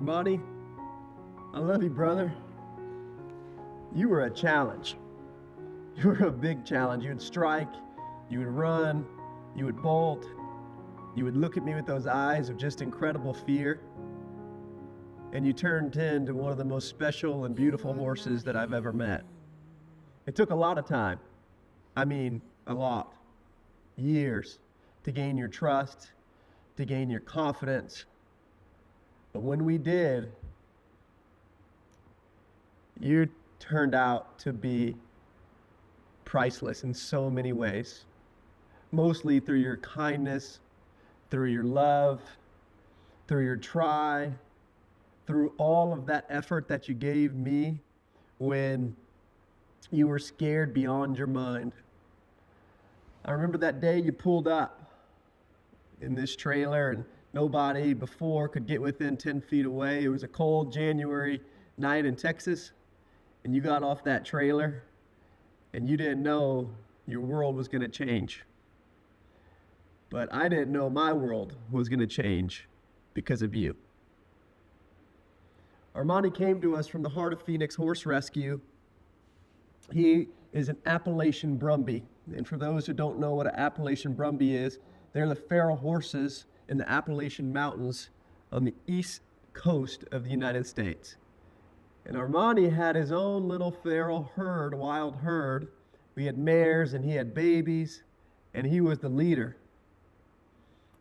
Armani, I love you, brother. You were a challenge. You were a big challenge. You would strike, you would run, you would bolt, you would look at me with those eyes of just incredible fear, and you turned into one of the most special and beautiful horses that I've ever met. It took a lot of time. I mean, a lot. Years to gain your trust, to gain your confidence. But when we did, you turned out to be priceless in so many ways. Mostly through your kindness, through your love, through your try, through all of that effort that you gave me when you were scared beyond your mind. I remember that day you pulled up in this trailer and nobody before could get within 10 feet away. It was a cold January night in Texas, and you got off that trailer and you didn't know your world was going to change. But I didn't know my world was going to change because of you. Armani came to us from the Heart of Phoenix Horse Rescue. He is an Appalachian Brumby. And for those who don't know what an Appalachian Brumby is, they're the feral horses in the Appalachian Mountains on the east coast of the United States. And Armani had his own little feral herd, wild herd. We had mares and he had babies, and he was the leader.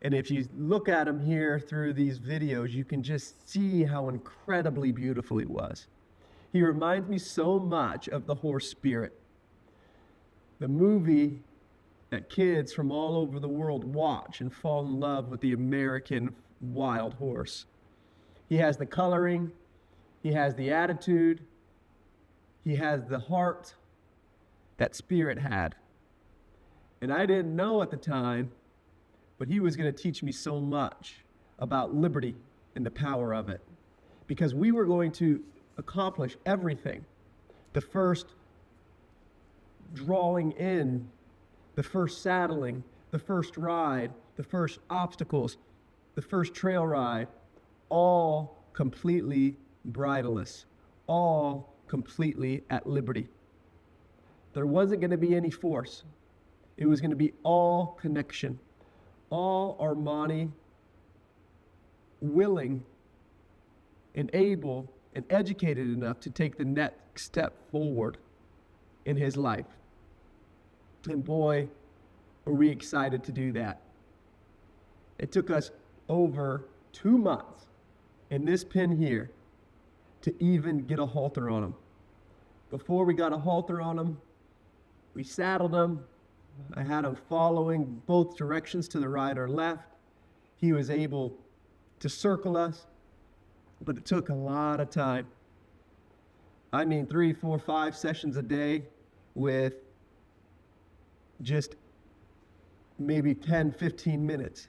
And if you look at him here through these videos, you can just see how incredibly beautiful he was. He reminds me so much of the horse spirit. The movie that kids from all over the world watch and fall in love with the American wild horse. He has the coloring, he has the attitude, he has the heart that Spirit had. And I didn't know at the time, but he was going to teach me so much about liberty and the power of it. Because we were going to accomplish everything. The first drawing in, the first saddling, the first ride, the first obstacles, the first trail ride, all completely bridleless, all completely at liberty. There wasn't going to be any force. It was going to be all connection, all Armani willing and able and educated enough to take the next step forward in his life. And boy, were we excited to do that. It took us over 2 months in this pen here to even get a halter on him. Before we got a halter on him, we saddled him. I had him following both directions to the right or left. He was able to circle us, but it took a lot of time. I mean, 3, 4, 5 sessions a day with just maybe 10, 15 minutes.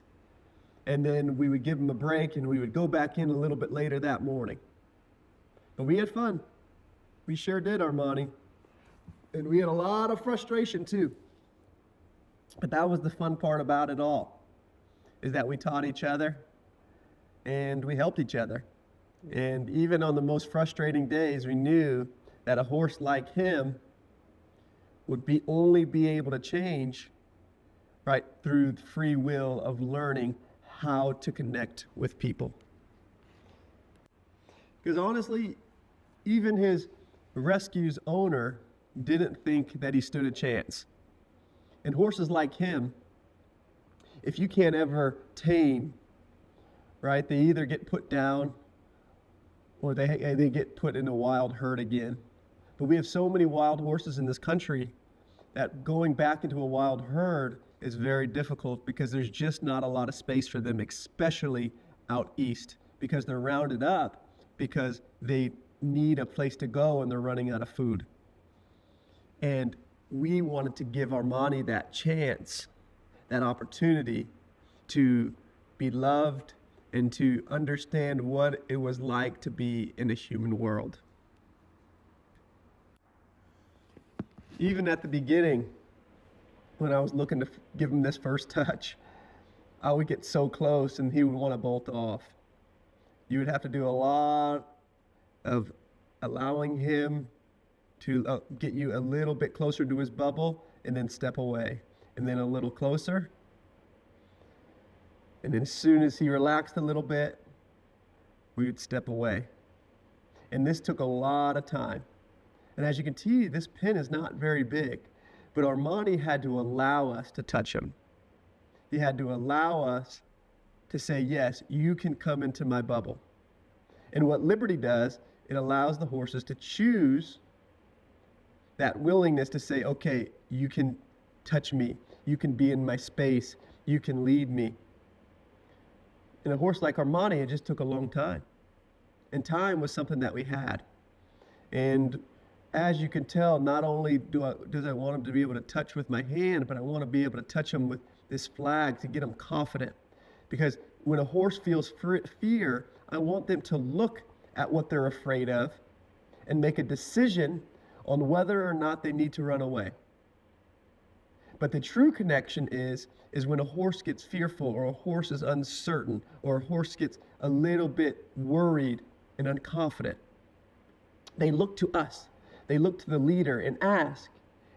And then we would give him a break and we would go back in a little bit later that morning. But we had fun. We sure did, Armani. And we had a lot of frustration too. But that was the fun part about it all, is that we taught each other and we helped each other. And even on the most frustrating days, we knew that a horse like him would only be able to change right through the free will of learning how to connect with people. Because honestly, even his rescue's owner didn't think that he stood a chance. And horses like him, if you can't ever tame, right, they either get put down or they get put in a wild herd again. But we have so many wild horses in this country that going back into a wild herd is very difficult because there's just not a lot of space for them, especially out east, because they're rounded up because they need a place to go and they're running out of food. And we wanted to give Armani that chance, that opportunity to be loved and to understand what it was like to be in a human world. Even at the beginning, when I was looking to give him this first touch, I would get so close and he would want to bolt off. You would have to do a lot of allowing him to get you a little bit closer to his bubble and then step away. And then a little closer. And then as soon as he relaxed a little bit, we would step away. And this took a lot of time. And as you can see, this pin is not very big. But Armani had to allow us to touch him. He had to allow us to say, yes, you can come into my bubble. And what Liberty does, it allows the horses to choose that willingness to say, okay, you can touch me. You can be in my space. You can lead me. In a horse like Armani, it just took a long time. And time was something that we had. And as you can tell, not only does I want him to be able to touch with my hand, but I want to be able to touch him with this flag to get him confident. Because when a horse feels fear, I want them to look at what they're afraid of and make a decision on whether or not they need to run away. But the true connection is when a horse gets fearful, or a horse is uncertain, or a horse gets a little bit worried and unconfident. They look to us. They look to the leader and ask,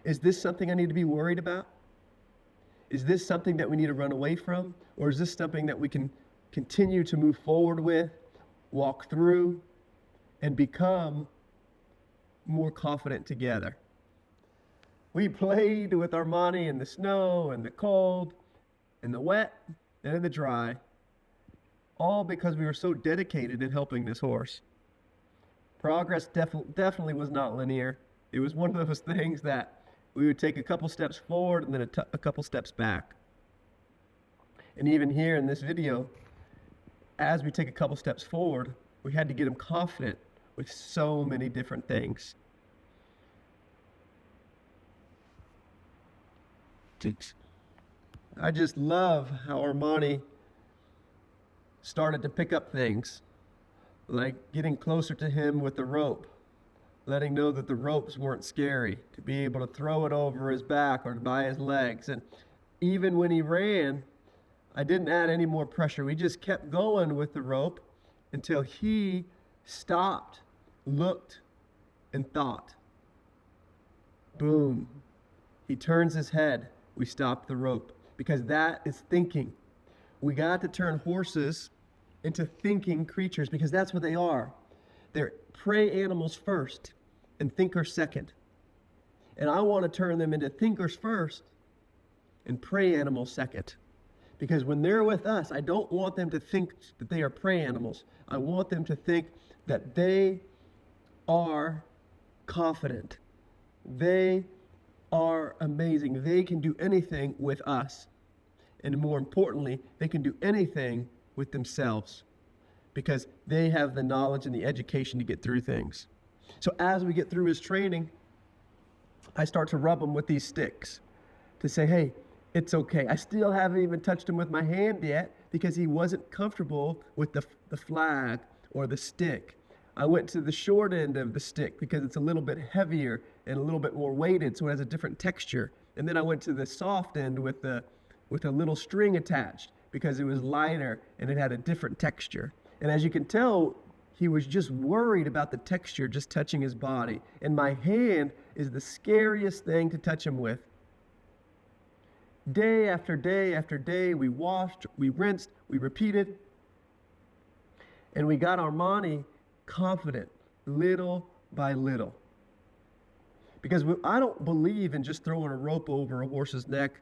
is this something I need to be worried about? Is this something that we need to run away from? Or is this something that we can continue to move forward with, walk through, and become more confident together? We played with Armani in the snow and the cold and the wet and in the dry, all because we were so dedicated in helping this horse. Progress definitely was not linear. It was one of those things that we would take a couple steps forward and then a couple steps back. And even here in this video, as we take a couple steps forward, we had to get him confident with so many different things. I just love how Armani started to pick up things, like getting closer to him with the rope, letting know that the ropes weren't scary, to be able to throw it over his back or by his legs. And even when he ran, I didn't add any more pressure. We just kept going with the rope until he stopped, looked, and thought. Boom. He turns his head. We stop the rope, because that is thinking. We got to turn horses into thinking creatures, because that's what they are. They're prey animals first and thinkers second. And I want to turn them into thinkers first and prey animals second. Because when they're with us, I don't want them to think that they are prey animals. I want them to think that they are confident. They are amazing. They can do anything with us. And more importantly, they can do anything with themselves, because they have the knowledge and the education to get through things. So as we get through his training, I start to rub him with these sticks to say, hey, it's okay. I still haven't even touched him with my hand yet, because he wasn't comfortable with the flag or the stick. I went to the short end of the stick because it's a little bit heavier and a little bit more weighted, so it has a different texture. And then I went to the soft end with a little string attached, because it was lighter and it had a different texture. And as you can tell, he was just worried about the texture just touching his body. And my hand is the scariest thing to touch him with. Day after day after day, we washed, we rinsed, we repeated. And we got Armani confident, little by little. Because I don't believe in just throwing a rope over a horse's neck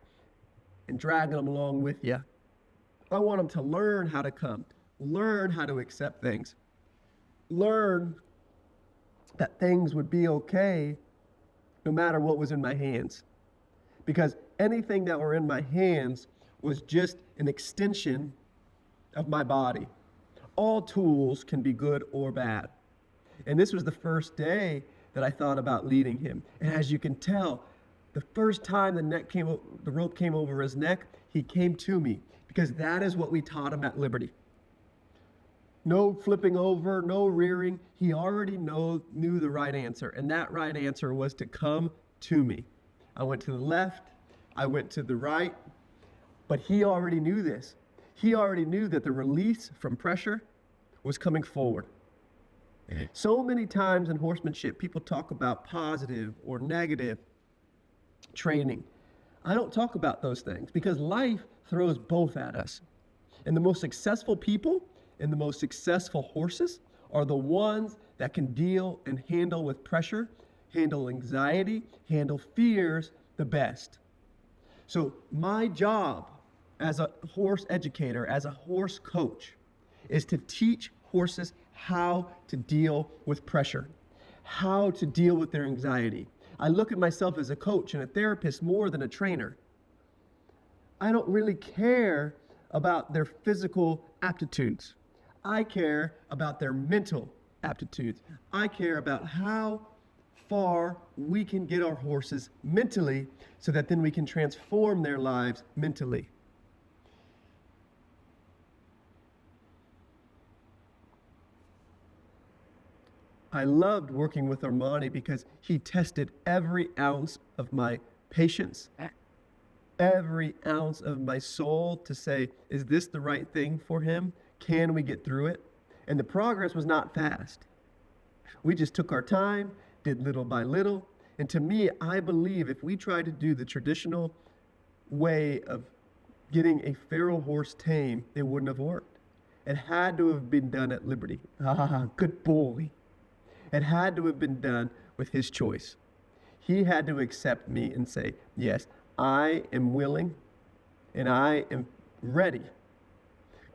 and dragging them along with you. I want them to learn how to come, learn how to accept things, learn that things would be okay no matter what was in my hands. Because anything that were in my hands was just an extension of my body. All tools can be good or bad. And this was the first day that I thought about leading him. And as you can tell, the first time the rope came over his neck, he came to me, because that is what we taught him at Liberty. No flipping over, no rearing. He already knew the right answer, and that right answer was to come to me. I went to the left, I went to the right, but he already knew this. He already knew that the release from pressure was coming forward. So many times in horsemanship, people talk about positive or negative training. I don't talk about those things because life throws both at us. And the most successful people and the most successful horses are the ones that can deal and handle with pressure, handle anxiety, handle fears the best. So my job as a horse educator, as a horse coach, is to teach horses how to deal with pressure, how to deal with their anxiety. I look at myself as a coach and a therapist more than a trainer. I don't really care about their physical aptitudes. I care about their mental aptitudes. I care about how far we can get our horses mentally so that then we can transform their lives mentally. I loved working with Armani because he tested every ounce of my patience, every ounce of my soul to say, is this the right thing for him? Can we get through it? And the progress was not fast. We just took our time, did little by little. And to me, I believe if we tried to do the traditional way of getting a feral horse tame, it wouldn't have worked. It had to have been done at Liberty. Ah, good boy. It had to have been done with his choice. He had to accept me and say, yes, I am willing and I am ready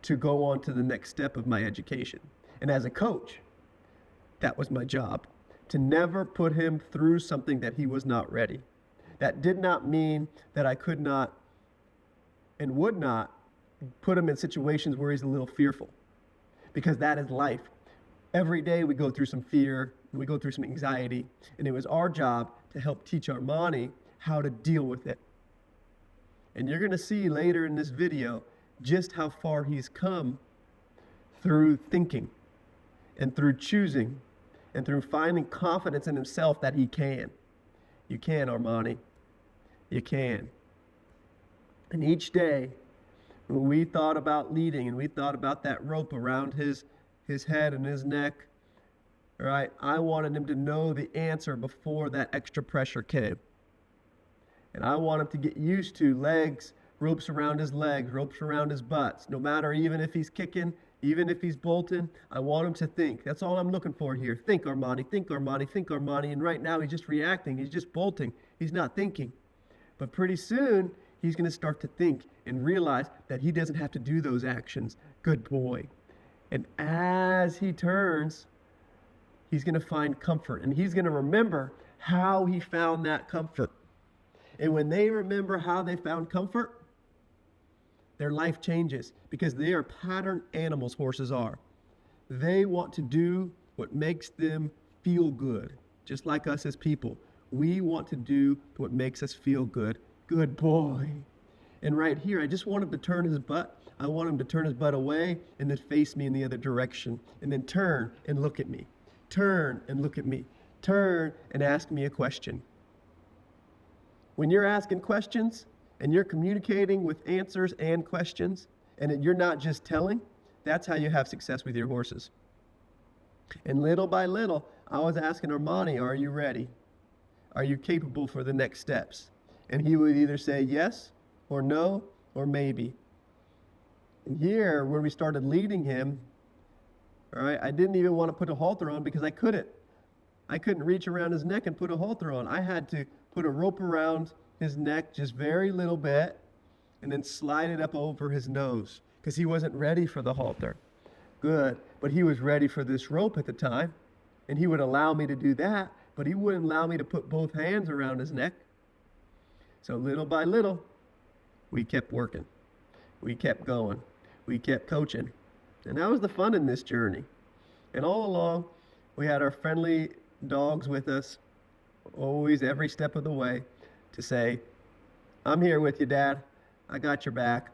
to go on to the next step of my education. And as a coach, that was my job, to never put him through something that he was not ready. That did not mean that I could not and would not put him in situations where he's a little fearful, because that is life. Every day we go through some fear, we go through some anxiety, and it was our job to help teach Armani how to deal with it. And you're going to see later in this video just how far he's come through thinking and through choosing and through finding confidence in himself that he can. You can, Armani. You can. And each day, when we thought about leading and we thought about that rope around his head and his neck, all right, I wanted him to know the answer before that extra pressure came. And I want him to get used to legs, ropes around his legs, ropes around his butts. No matter, even if he's kicking, even if he's bolting, I want him to think. That's all I'm looking for here. Think, Armani, think, Armani, think, Armani. And right now he's just reacting. He's just bolting. He's not thinking. But pretty soon, he's going to start to think and realize that he doesn't have to do those actions. Good boy. And as he turns, he's going to find comfort. And he's going to remember how he found that comfort. And when they remember how they found comfort, their life changes, because they are pattern animals, horses are. They want to do what makes them feel good, just like us as people. We want to do what makes us feel good. Good boy. And right here, I just want him to turn his butt. I want him to turn his butt away and then face me in the other direction. And then turn and look at me. Turn and look at me. Turn and ask me a question. When you're asking questions and you're communicating with answers and questions, and you're not just telling, that's how you have success with your horses. And little by little, I was asking Armani, are you ready? Are you capable for the next steps? And he would either say yes or no or maybe. And here, when we started leading him, all right, I didn't even want to put a halter on because I couldn't. I couldn't reach around his neck and put a halter on. I had to put a rope around his neck just very little bit and then slide it up over his nose because he wasn't ready for the halter. Good, but he was ready for this rope at the time, and he would allow me to do that, but he wouldn't allow me to put both hands around his neck. So little by little, we kept working. We kept going. We kept coaching. And that was the fun in this journey. And all along, we had our friendly dogs with us, always every step of the way, to say, I'm here with you, Dad. I got your back.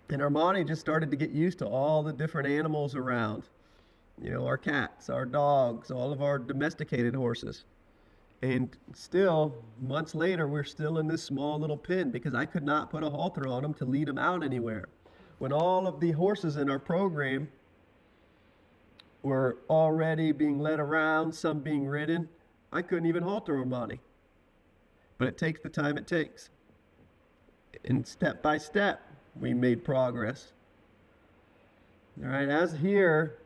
And Armani just started to get used to all the different animals around. You know, our cats, our dogs, all of our domesticated horses. And still, months later, we're still in this small little pen because I could not put a halter on them to lead them out anywhere. When all of the horses in our program were already being led around, some being ridden. I couldn't even halter Armani. But it takes the time it takes. And step by step, we made progress. All right, as here,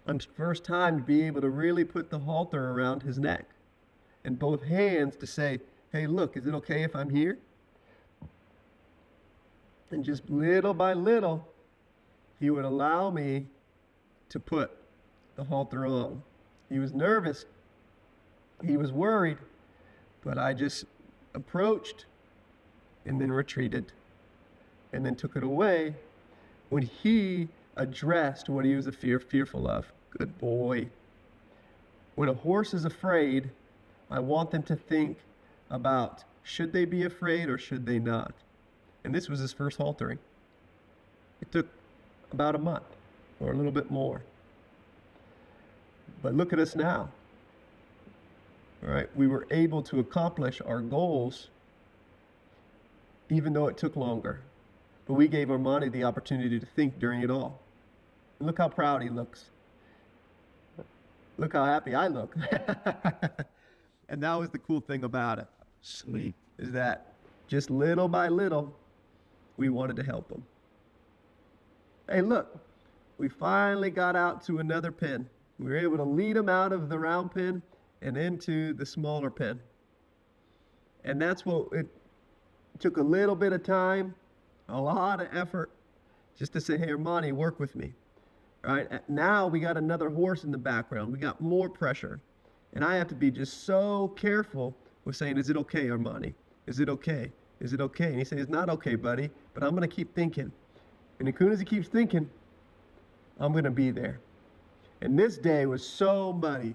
on the first time to be able to really put the halter around his neck and both hands to say, hey, look, is it okay if I'm here? And just little by little, he would allow me to put the halter on. He was nervous. He was worried, but I just approached and then retreated and then took it away when he addressed what he was fearful of. Good boy. When a horse is afraid, I want them to think about, should they be afraid or should they not? And this was his first haltering. It took about a month or a little bit more. But look at us now. All right, we were able to accomplish our goals even though it took longer. But we gave Armani the opportunity to think during it all. And look how proud he looks. Look how happy I look. And that was the cool thing about it. Sweet. Is that just little by little, we wanted to help him. Hey, look, we finally got out to another pen. We were able to lead him out of the round pen and into the smaller pen. And that's what it took, a little bit of time, a lot of effort, just to say, hey, Armani, work with me. All right, now we got another horse in the background. We got more pressure. And I have to be just so careful with saying, is it okay, Armani? Is it okay? Is it okay? And he says, it's not okay, buddy, but I'm going to keep thinking. And as soon as he keeps thinking, I'm going to be there. And this day was so muddy.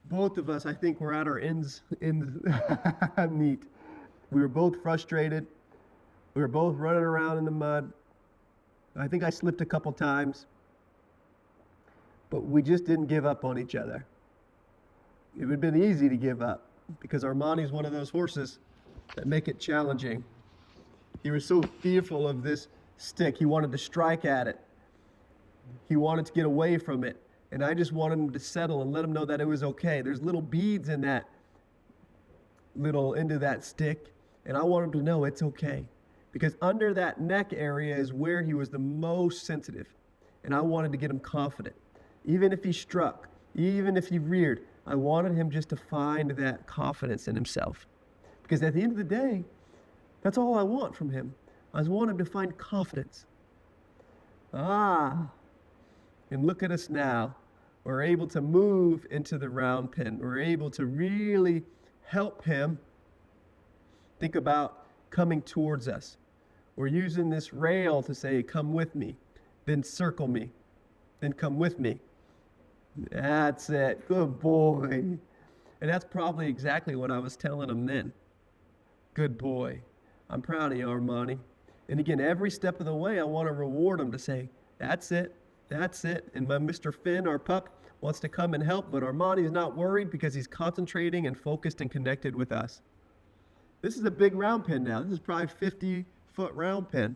Both of us, I think, were at our ends meet. We were both frustrated. We were both running around in the mud. I think I slipped a couple times. But we just didn't give up on each other. It would have been easy to give up because Armani's one of those horses that make it challenging. He was so fearful of this stick. He wanted to strike at it. He wanted to get away from it. And I just wanted him to settle and let him know that it was okay. There's little beads in that into that stick. And I want him to know it's okay. Because under that neck area is where he was the most sensitive. And I wanted to get him confident. Even if he struck, even if he reared, I wanted him just to find that confidence in himself. Because at the end of the day, that's all I want from him. I just want him to find confidence. And look at us now. We're able to move into the round pen. We're able to really help him think about coming towards us. We're using this rail to say, come with me, then circle me, then come with me. That's it. Good boy. And that's probably exactly what I was telling him then. Good boy. I'm proud of you, Armani. And again, every step of the way, I want to reward him to say, that's it. That's it. And my Mr. Finn, our pup, wants to come and help, but Armani is not worried because he's concentrating and focused and connected with us. This is a big round pen now. This is probably 50-foot round pen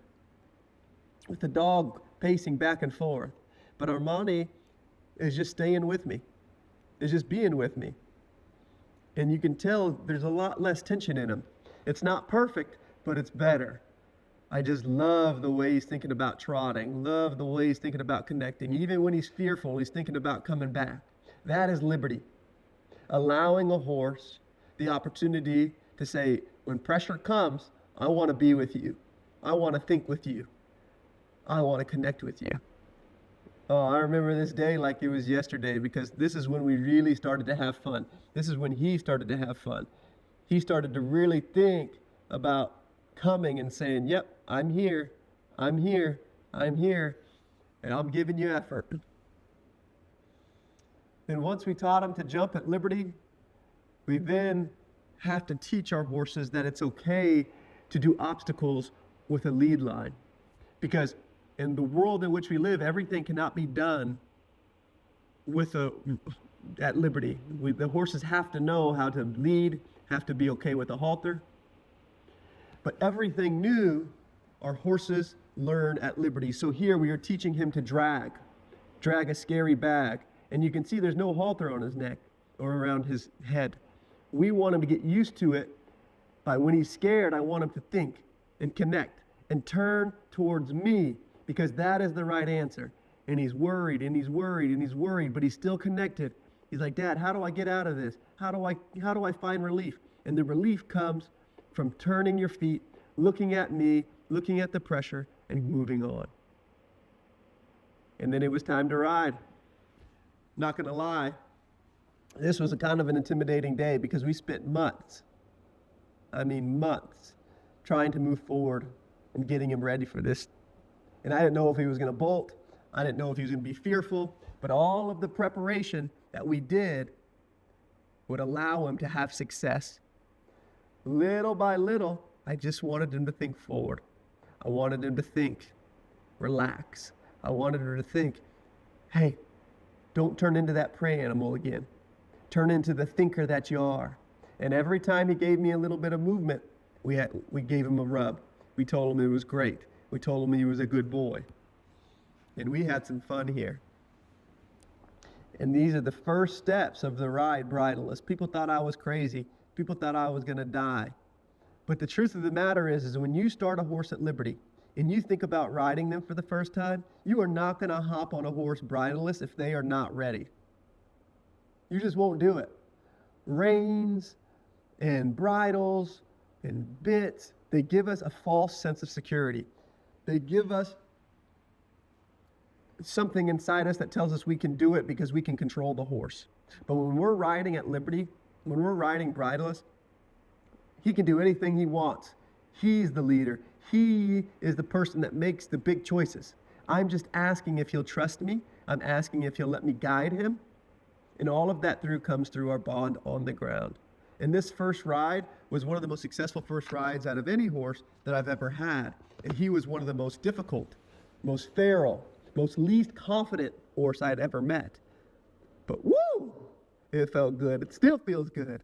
with the dog pacing back and forth. But Armani is just staying with me, is just being with me. And you can tell there's a lot less tension in him. It's not perfect, but it's better. I just love the way he's thinking about trotting, love the way he's thinking about connecting. Even when he's fearful, he's thinking about coming back. That is liberty. Allowing a horse the opportunity to say, when pressure comes, I want to be with you. I want to think with you. I want to connect with you. Oh, I remember this day like it was yesterday because this is when we really started to have fun. This is when he started to have fun. He started to really think about coming and saying, yep, I'm here, I'm here, I'm here, and I'm giving you effort. Then once we taught him to jump at liberty, we then have to teach our horses that it's okay to do obstacles with a lead line. Because in the world in which we live, everything cannot be done at liberty. The horses have to know how to lead, have to be okay with a halter. But everything new, our horses learn at liberty. So here we are teaching him to drag drag a scary bag, and you can see there's no halter on his neck or around his head. We want him to get used to it. By when he's scared, I want him to think and connect and turn towards me, because that is the right answer. And he's worried and he's worried and he's worried, but he's still connected. He's like, Dad, how do I get out of this? How do I find relief? And the relief comes from turning your feet, looking at me, looking at the pressure, and moving on. And then it was time to ride. Not gonna lie, this was a kind of an intimidating day because we spent months, trying to move forward and getting him ready for this. And I didn't know if he was gonna bolt. I didn't know if he was gonna be fearful, but all of the preparation that we did would allow him to have success. Little by little, I just wanted him to think forward. I wanted him to think, relax. I wanted her to think, hey, don't turn into that prey animal again. Turn into the thinker that you are. And every time he gave me a little bit of movement, we gave him a rub. We told him it was great. We told him he was a good boy. And we had some fun here. And these are the first steps of the ride bridleless. People thought I was crazy. People thought I was going to die. But the truth of the matter is when you start a horse at liberty and you think about riding them for the first time, you are not going to hop on a horse bridleless if they are not ready. You just won't do it. Reins and bridles and bits, they give us a false sense of security. They give us something inside us that tells us we can do it because we can control the horse. But when we're riding at liberty, when we're riding bridleless, he can do anything he wants. He's the leader. He is the person that makes the big choices. I'm just asking if he'll trust me. I'm asking if he'll let me guide him. And all of that comes through our bond on the ground. And this first ride was one of the most successful first rides out of any horse that I've ever had. And he was one of the most difficult, most feral, most least confident horse I'd ever met. But woo! It felt good. It still feels good.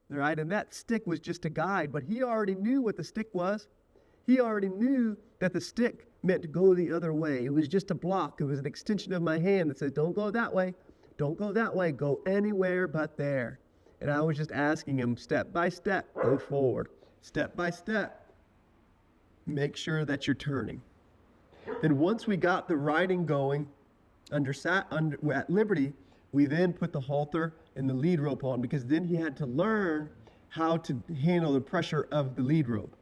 Right? And that stick was just a guide, but he already knew what the stick was. He already knew that the stick meant to go the other way. It was just a block. It was an extension of my hand that said, don't go that way. Don't go that way. Go anywhere but there. And I was just asking him step by step, go forward. Step by step, make sure that you're turning. Then once we got the riding going at liberty, we then put the halter and the lead rope on, because then he had to learn how to handle the pressure of the lead rope.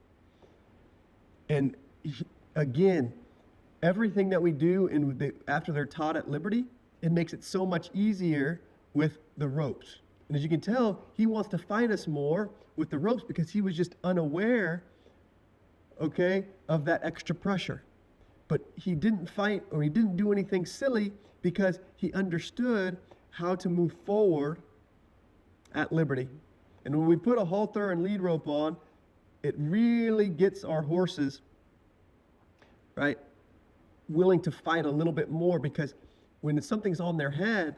And again, everything that we do after they're taught at liberty, it makes it so much easier with the ropes. And as you can tell, he wants to fight us more with the ropes because he was just unaware, of that extra pressure. But he didn't fight or he didn't do anything silly because he understood how to move forward at liberty. And when we put a halter and lead rope on, it really gets our horses, right, willing to fight a little bit more, because when something's on their head,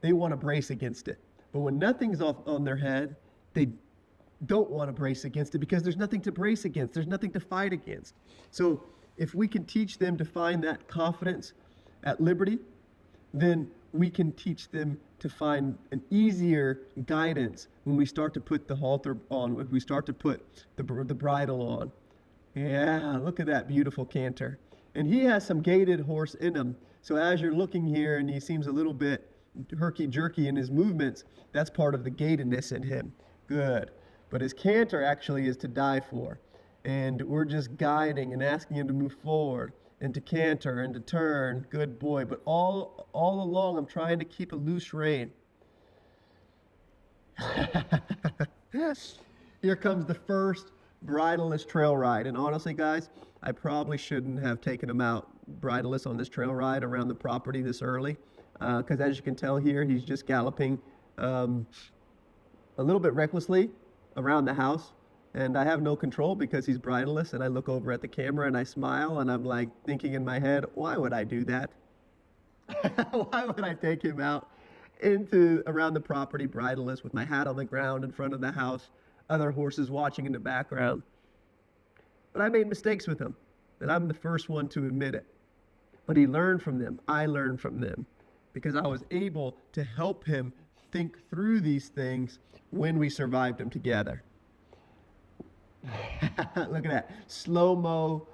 they want to brace against it. But when nothing's on their head, they don't want to brace against it because there's nothing to brace against. There's nothing to fight against. So if we can teach them to find that confidence at liberty, then we can teach them to find an easier guidance when we start to put the halter on, when we start to put the bridle on. Yeah, look at that beautiful canter. And he has some gaited horse in him. So as you're looking here and he seems a little bit herky-jerky in his movements, that's part of the gaitedness in him. Good. But his canter actually is to die for. And we're just guiding and asking him to move forward and to canter and to turn. Good boy. But all along, I'm trying to keep a loose rein. Here comes the first bridleless trail ride. And honestly, guys, I probably shouldn't have taken him out bridleless on this trail ride around the property this early. Because as you can tell here, he's just galloping a little bit recklessly around the house. And I have no control because he's bridleless, and I look over at the camera and I smile and I'm like thinking in my head, why would I do that? Why would I take him out around the property bridleless with my hat on the ground in front of the house, other horses watching in the background? But I made mistakes with him, and I'm the first one to admit it. But he learned from them. I learned from them because I was able to help him think through these things when we survived them together. Look at that. Slow-mo,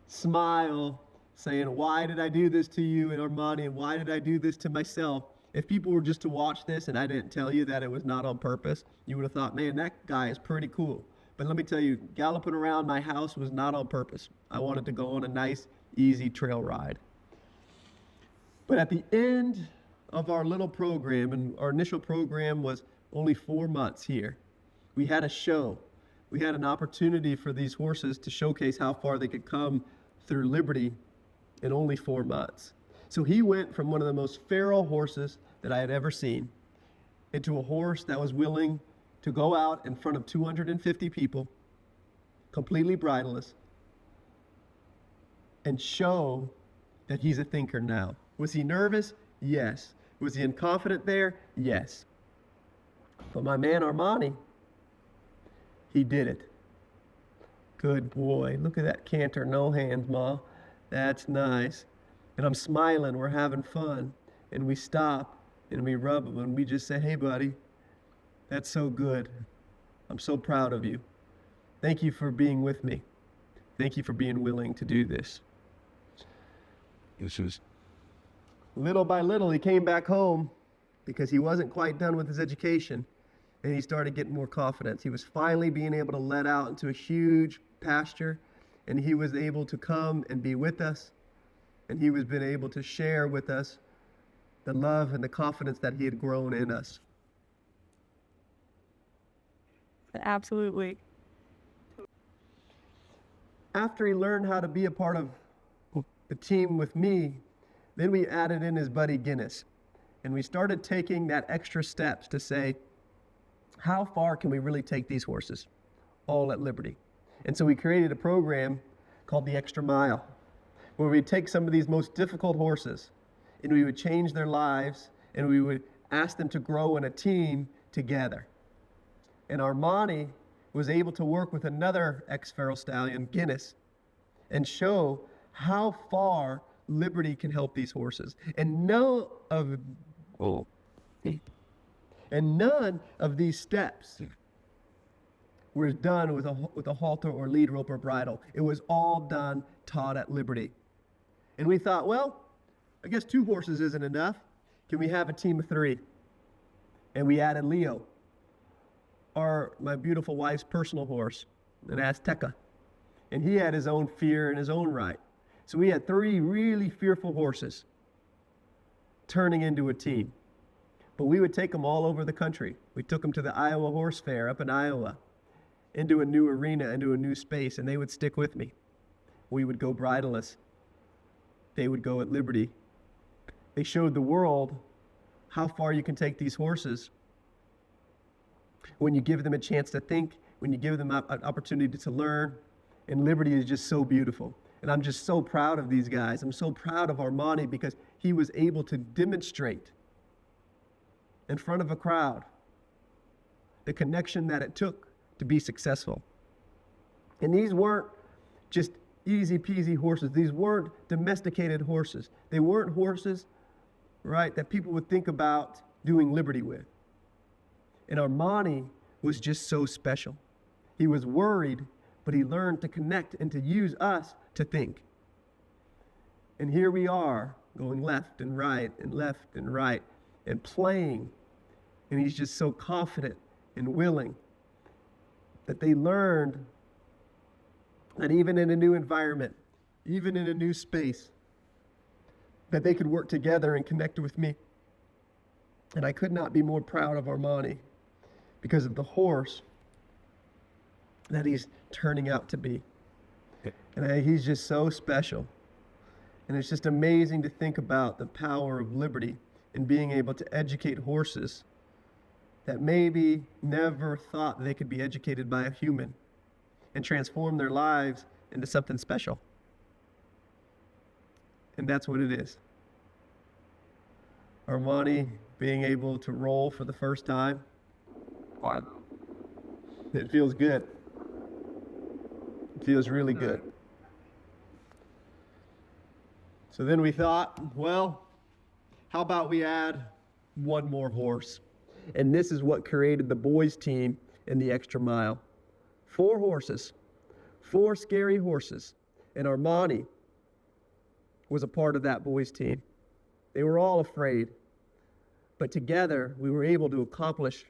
smile, saying, why did I do this to you and Armani, and why did I do this to myself? If people were just to watch this and I didn't tell you that it was not on purpose, you would have thought, man, that guy is pretty cool. But let me tell you, galloping around my house was not on purpose. I wanted to go on a nice, easy trail ride. But at the end of our little program, and our initial program was only 4 months here, we had a show. We had an opportunity for these horses to showcase how far they could come through Liberty in only 4 months. So he went from one of the most feral horses that I had ever seen into a horse that was willing to go out in front of 250 people, completely bridleless, and show that he's a thinker now. Was he nervous? Yes. Was he confident there? Yes. But my man Armani, he did it. Good boy. Look at that canter. No hands, Ma. That's nice. And I'm smiling. We're having fun. And we stop and we rub him and we just say, hey, buddy, that's so good. I'm so proud of you. Thank you for being with me. Thank you for being willing to do this. Little by little, he came back home because he wasn't quite done with his education. And he started getting more confidence. He was finally being able to let out into a huge pasture, and he was able to come and be with us, and he was been able to share with us the love and the confidence that he had grown in us. Absolutely. After he learned how to be a part of the team with me, then we added in his buddy Guinness, and we started taking that extra steps to say, how far can we really take these horses, all at Liberty? And so we created a program called the Extra Mile, where we'd take some of these most difficult horses and we would change their lives and we would ask them to grow in a team together. And Armani was able to work with another ex-feral stallion, Guinness, and show how far Liberty can help these horses. And none of these steps were done with a halter or lead rope or bridle. It was all done, taught at Liberty. And we thought, well, I guess 2 horses isn't enough. Can we have a team of 3? And we added Leo, my beautiful wife's personal horse, an Azteca. And he had his own fear in his own right. So we had 3 really fearful horses turning into a team. But we would take them all over the country. We took them to the Iowa Horse Fair up in Iowa, into a new arena, into a new space, and they would stick with me. We would go bridleless. They would go at Liberty. They showed the world how far you can take these horses when you give them a chance to think, when you give them an opportunity to learn, and Liberty is just so beautiful. And I'm just so proud of these guys. I'm so proud of Armani because he was able to demonstrate in front of a crowd the connection that it took to be successful. And these weren't just easy peasy horses. These weren't domesticated horses. They weren't horses, right, that people would think about doing Liberty with. And Armani was just so special. He was worried, but he learned to connect and to use us to think. And here we are going left and right and left and right and playing. And he's just so confident and willing that they learned that even in a new environment, even in a new space, that they could work together and connect with me. And I could not be more proud of Armani because of the horse that he's turning out to be. And he's just so special. And it's just amazing to think about the power of Liberty in being able to educate horses that maybe never thought they could be educated by a human and transform their lives into something special. And that's what it is. Armani being able to roll for the first time. Wow. It feels good. It feels really good. So then we thought, well, how about we add one more horse? And this is what created the boys' team in the extra mile. 4 horses, 4 scary horses. And Armani was a part of that boys' team. They were all afraid. But together, we were able to accomplish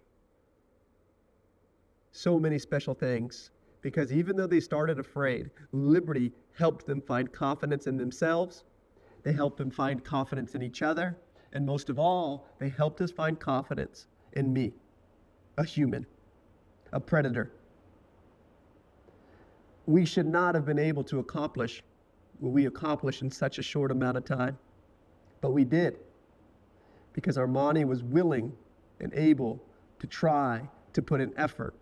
so many special things. Because even though they started afraid, Liberty helped them find confidence in themselves. They helped them find confidence in each other. And most of all, they helped us find confidence in me, a human, a predator. We should not have been able to accomplish what we accomplished in such a short amount of time. But we did. Because Armani was willing and able to try to put in effort.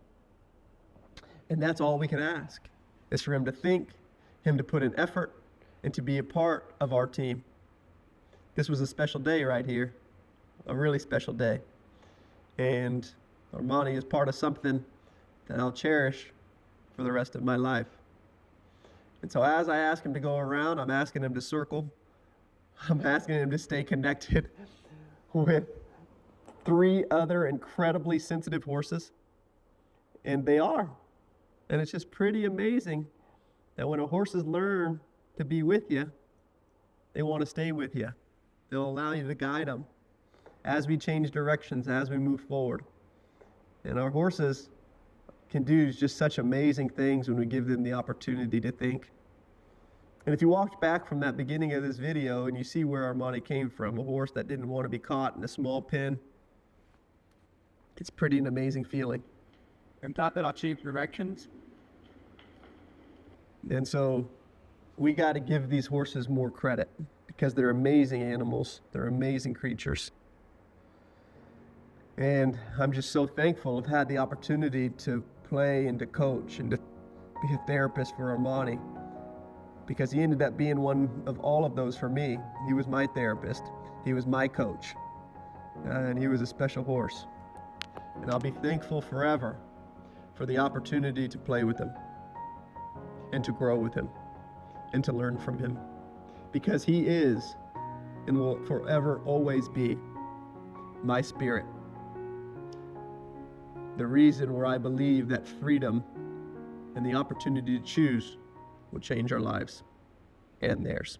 And that's all we can ask, is for him to think, him to put in effort, and to be a part of our team. This was a special day right here, a really special day. And Armani is part of something that I'll cherish for the rest of my life. And so as I ask him to go around, I'm asking him to circle. I'm asking him to stay connected with 3 other incredibly sensitive horses. And they are. And it's just pretty amazing that when horses learn to be with you, they want to stay with you. They'll allow you to guide them as we change directions, as we move forward. And our horses can do just such amazing things when we give them the opportunity to think. And if you walked back from that beginning of this video and you see where Armani came from, a horse that didn't want to be caught in a small pen, it's pretty an amazing feeling. And thought that I'll change directions. And so we got to give these horses more credit because they're amazing animals. They're amazing creatures. And I'm just so thankful I've had the opportunity to play and to coach and to be a therapist for Armani, because he ended up being one of all of those for me. He was my therapist. He was my coach. And he was a special horse. And I'll be thankful forever for the opportunity to play with him and to grow with him and to learn from him, because he is and will forever always be my spirit. The reason where I believe that freedom and the opportunity to choose will change our lives and theirs.